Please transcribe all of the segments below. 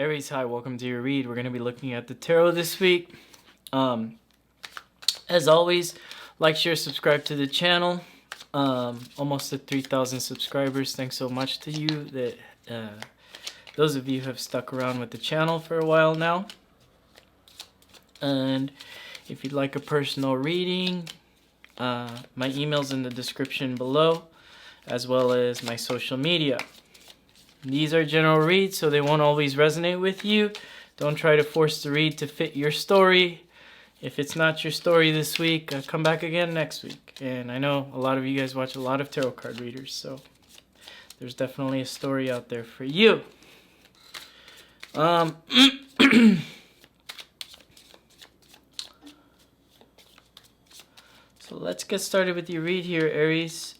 Aries, hi, welcome to your read. We're going to be looking at the tarot this week. As always, like, share, subscribe to the channel. Almost at 3,000 subscribers. Thanks so much to you. Those of you who have stuck around with the channel for a while now. And if you'd like a personal reading, my email's in the description below, as well as my social media. These are general reads, so they won't always resonate with you. Don't try to force the read to fit your story. If it's not your story this week, come back again next week. And I know a lot of you guys watch a lot of tarot card readers, so there's definitely a story out there for you. So let's get started with your read here, Aries.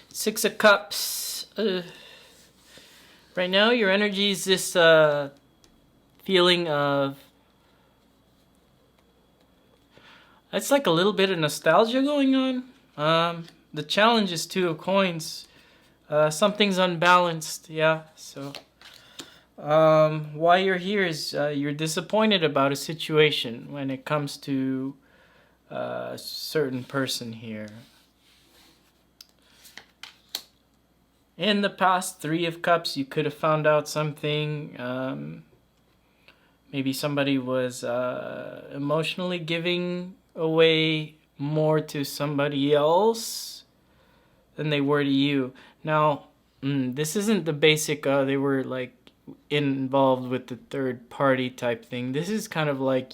Six of Cups. Right now, your energy is this feeling of... It's like a little bit of nostalgia going on. The challenge is Two of Coins. Something's unbalanced, yeah. So, why you're here is you're disappointed about a situation when it comes to a certain person here. In the past, Three of Cups, you could have found out something. Maybe somebody was emotionally giving away more to somebody else than they were to you. Now, this isn't the basic, they were like involved with the third party type thing. This is kind of like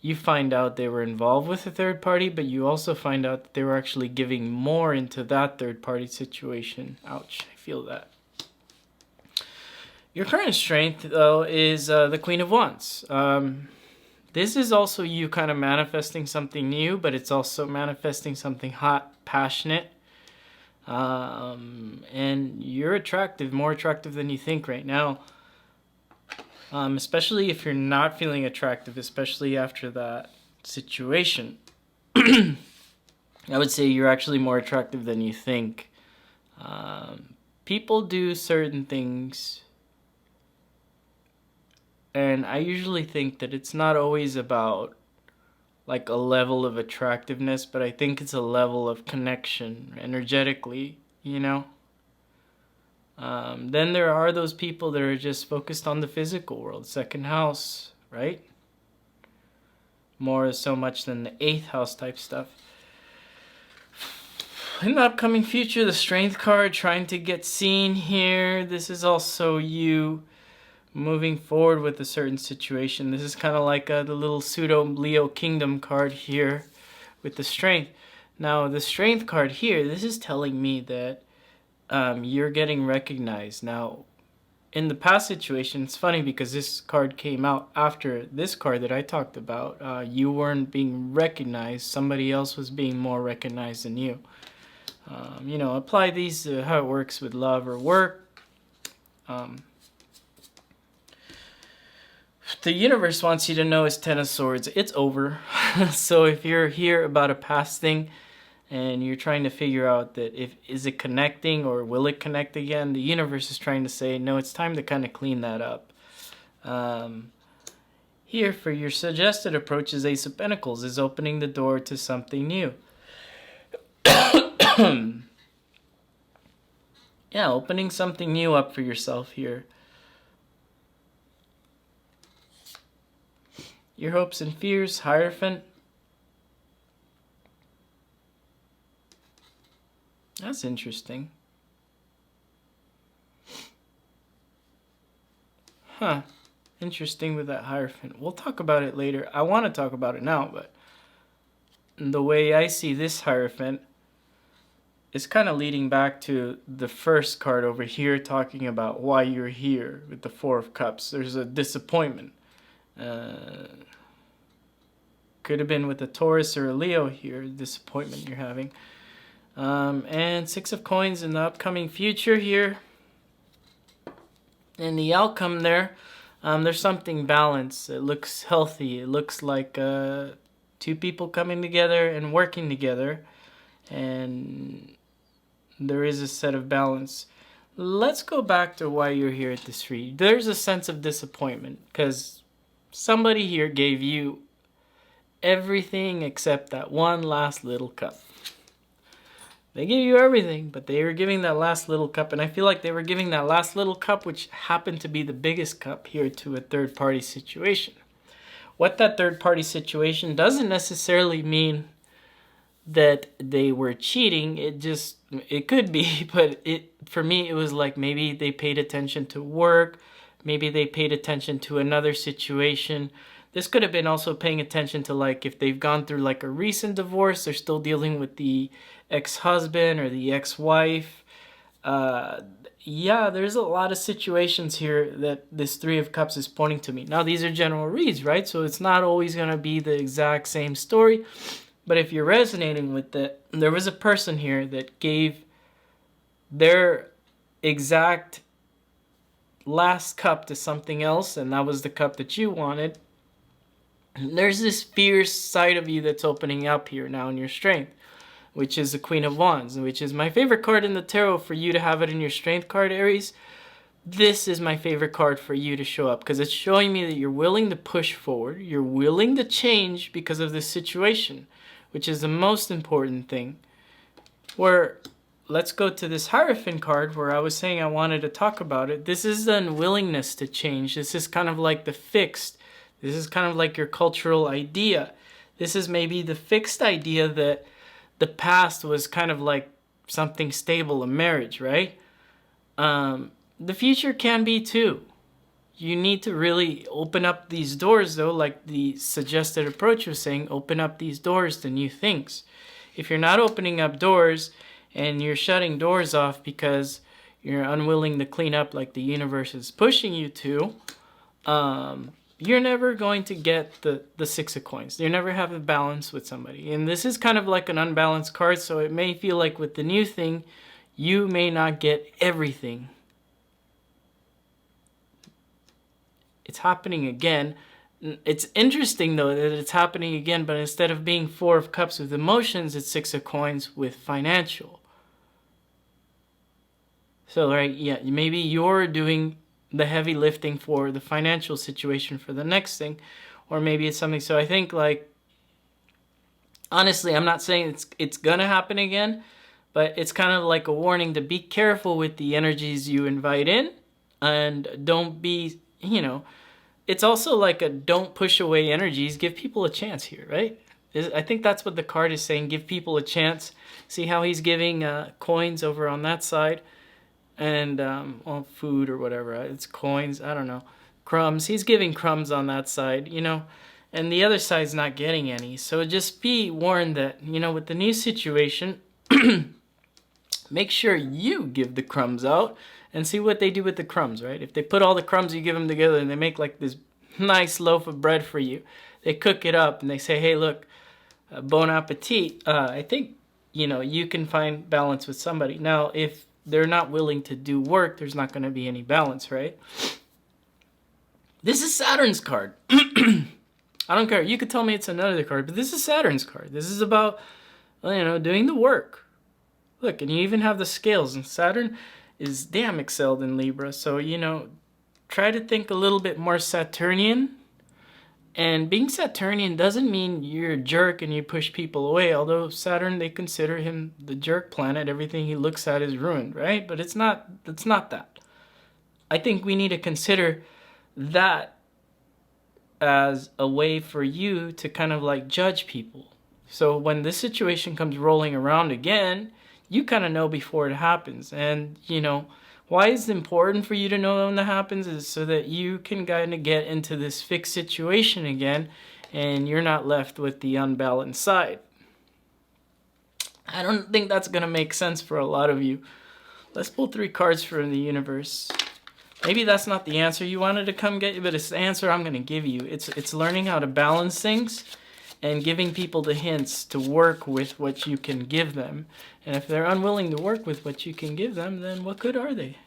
you find out they were involved with a third party, but you also find out that they were actually giving more into that third party situation. Ouch, I feel that. Your current strength, though, is the Queen of Wands. This is also you kind of manifesting something new, but it's also manifesting something hot, passionate. And you're attractive, more attractive than you think right now. Especially if you're not feeling attractive, especially after that situation. I would say you're actually more attractive than you think. People do certain things, and I usually think that it's not always about like a level of attractiveness, but I think it's a level of connection energetically, you know? Then there are those people that are just focused on the physical world, second house, right? More so much than the eighth house type stuff. In the upcoming future, the Strength card trying to get seen here. This is also you moving forward with a certain situation. This is kind of like the little pseudo Leo Kingdom card here with the Strength. Now, the Strength card here, this is telling me that you're getting recognized. Now, in the past situation, it's funny because this card came out after this card that I talked about. You weren't being recognized. Somebody else was being more recognized than you. You know, apply these to how it works with love or work. The universe wants you to know is Ten of Swords. It's over. So if you're here about a past thing and you're trying to figure out that is it connecting or will it connect again, the universe is trying to say, no, it's time to kind of clean that up. Here, for your suggested approach is Ace of Pentacles, is opening the door to something new. Yeah, opening something new up for yourself here. Your hopes and fears, Hierophant. That's interesting. Huh. Interesting with that Hierophant. We'll talk about it later. I want to talk about it now, but the way I see this Hierophant is kind of leading back to the first card over here talking about why you're here with the Four of Cups. There's a disappointment. Could have been with a Taurus or a Leo here, disappointment you're having. And Six of Coins in the upcoming future here. And the outcome there, there's something balanced. It looks healthy. It looks like two people coming together and working together. And there is a set of balance. Let's go back to why you're here at this read. There's a sense of disappointment because somebody here gave you everything except that one last little cup. They gave you everything, but they were giving that last little cup, and I feel like they were giving that last little cup, which happened to be the biggest cup, here to a third-party situation. What that third-party situation doesn't necessarily mean that they were cheating. It could be, but for me it was like maybe they paid attention to work, maybe they paid attention to another situation. This could have been also paying attention to, like, if they've gone through like a recent divorce, they're still dealing with the ex-husband or the ex-wife. Yeah, there's a lot of situations here that this Three of Cups is pointing to me. Now, these are general reads, right? So it's not always going to be the exact same story. But if you're resonating with it, there was a person here that gave their exact last cup to something else, and that was the cup that you wanted. There's this fierce side of you that's opening up here now in your strength, which is the Queen of Wands, which is my favorite card in the tarot for you to have it in your strength card, Aries. This is my favorite card for you to show up because it's showing me that you're willing to push forward. You're willing to change because of this situation, which is the most important thing. Where, let's go to this Hierophant card where I was saying I wanted to talk about it. This is the unwillingness to change. This is kind of like the fixed. This is kind of like your cultural idea. This is maybe the fixed idea that the past was kind of like something stable, a marriage, right? The future can be too. You need to really open up these doors, though, like the suggested approach was saying, open up these doors to new things. If you're not opening up doors and you're shutting doors off because you're unwilling to clean up like the universe is pushing you to, you're never going to get the Six of Coins. You never have a balance with somebody. And this is kind of like an unbalanced card, so it may feel like with the new thing, you may not get everything. It's happening again. It's interesting, though, that it's happening again, but instead of being Four of Cups with emotions, it's Six of Coins with financial. So, right, yeah, maybe you're doing the heavy lifting for the financial situation for the next thing, or maybe it's something. So I think, like, honestly, I'm not saying it's gonna happen again, but it's kind of like a warning to be careful with the energies you invite in, and don't be, it's also like a don't push away energies. Give people a chance here, right? I think that's what the card is saying. Give people a chance. See how he's giving coins over on that side. And, well, food or whatever. It's coins. I don't know. Crumbs. He's giving crumbs on that side, And the other side's not getting any. So just be warned that, with the new situation, make sure you give the crumbs out and see what they do with the crumbs, right? If they put all the crumbs, you give them together and they make like this nice loaf of bread for you. They cook it up and they say, hey, look, bon appetit. I think, you can find balance with somebody. Now, if they're not willing to do work, there's not going to be any balance, right? This is Saturn's card. I don't care. You could tell me it's another card, but this is Saturn's card. This is about, doing the work. Look, and you even have the scales, and Saturn is damn excelled in Libra. So, try to think a little bit more Saturnian. And being Saturnian doesn't mean you're a jerk and you push people away. Although Saturn, they consider him the jerk planet. Everything he looks at is ruined, right? But it's not that. I think we need to consider that as a way for you to kind of like judge people. So when this situation comes rolling around again, you kind of know before it happens. And, why it's important for you to know when that happens is so that you can kind of get into this fixed situation again and you're not left with the unbalanced side. I don't think that's going to make sense for a lot of you. Let's pull 3 cards from the universe. Maybe that's not the answer you wanted to come get, but it's the answer I'm going to give you. It's learning how to balance things and giving people the hints to work with what you can give them. And if they're unwilling to work with what you can give them, then what good are they?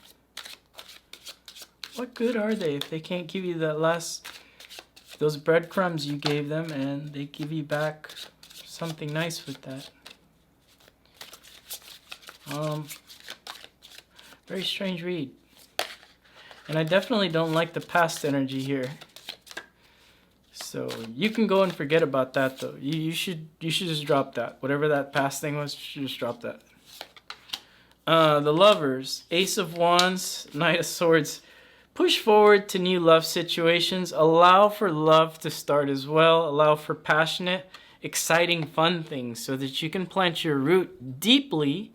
What good are they if they can't give you those breadcrumbs you gave them and they give you back something nice with that? Very strange read. And I definitely don't like the past energy here. So you can go and forget about that though. You should just drop that. Whatever that past thing was, you should just drop that. The Lovers, Ace of Wands, Knight of Swords. Push forward to new love situations. Allow for love to start as well. Allow for passionate, exciting, fun things so that you can plant your root deeply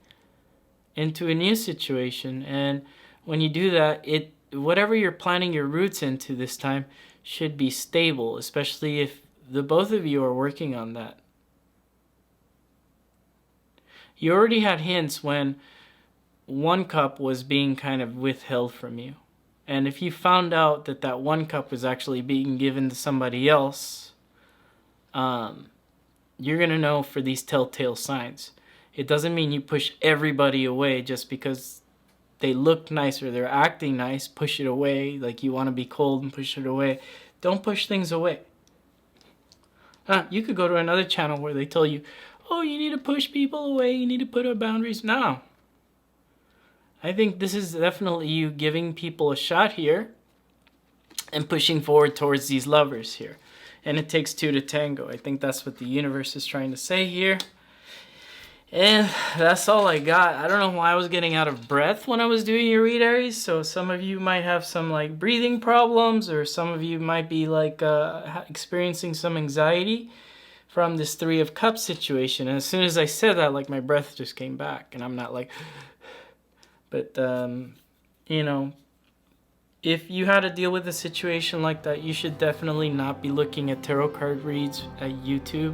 into a new situation. And when you do that, whatever you're planting your roots into this time should be stable, especially if the both of you are working on that. You already had hints when one cup was being kind of withheld from you. And if you found out that that one cup was actually being given to somebody else, you're going to know for these telltale signs. It doesn't mean you push everybody away just because they look nice or they're acting nice. Push it away like you want to be cold and push it away. Don't push things away. You could go to another channel where they tell you, oh, you need to push people away. You need to put up boundaries. No. I think this is definitely you giving people a shot here and pushing forward towards these lovers here. And it takes two to tango. I think that's what the universe is trying to say here. And that's all I got. I don't know why I was getting out of breath when I was doing your read, Aries. So some of you might have some like breathing problems, or some of you might be like experiencing some anxiety from this Three of Cups situation. And as soon as I said that, like my breath just came back, and I'm not like... But, you know, if you had to deal with a situation like that, you should definitely not be looking at tarot card reads at YouTube.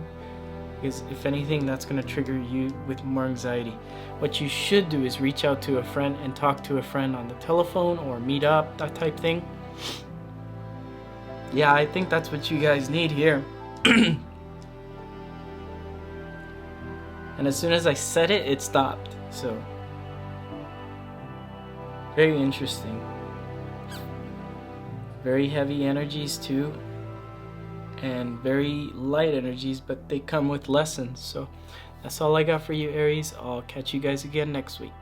Because if anything, that's going to trigger you with more anxiety. What you should do is reach out to a friend and talk to a friend on the telephone or meet up, that type thing. Yeah, I think that's what you guys need here. And as soon as I said it, it stopped. So... very interesting. Very heavy energies too. And very light energies, but they come with lessons. So that's all I got for you, Aries. I'll catch you guys again next week.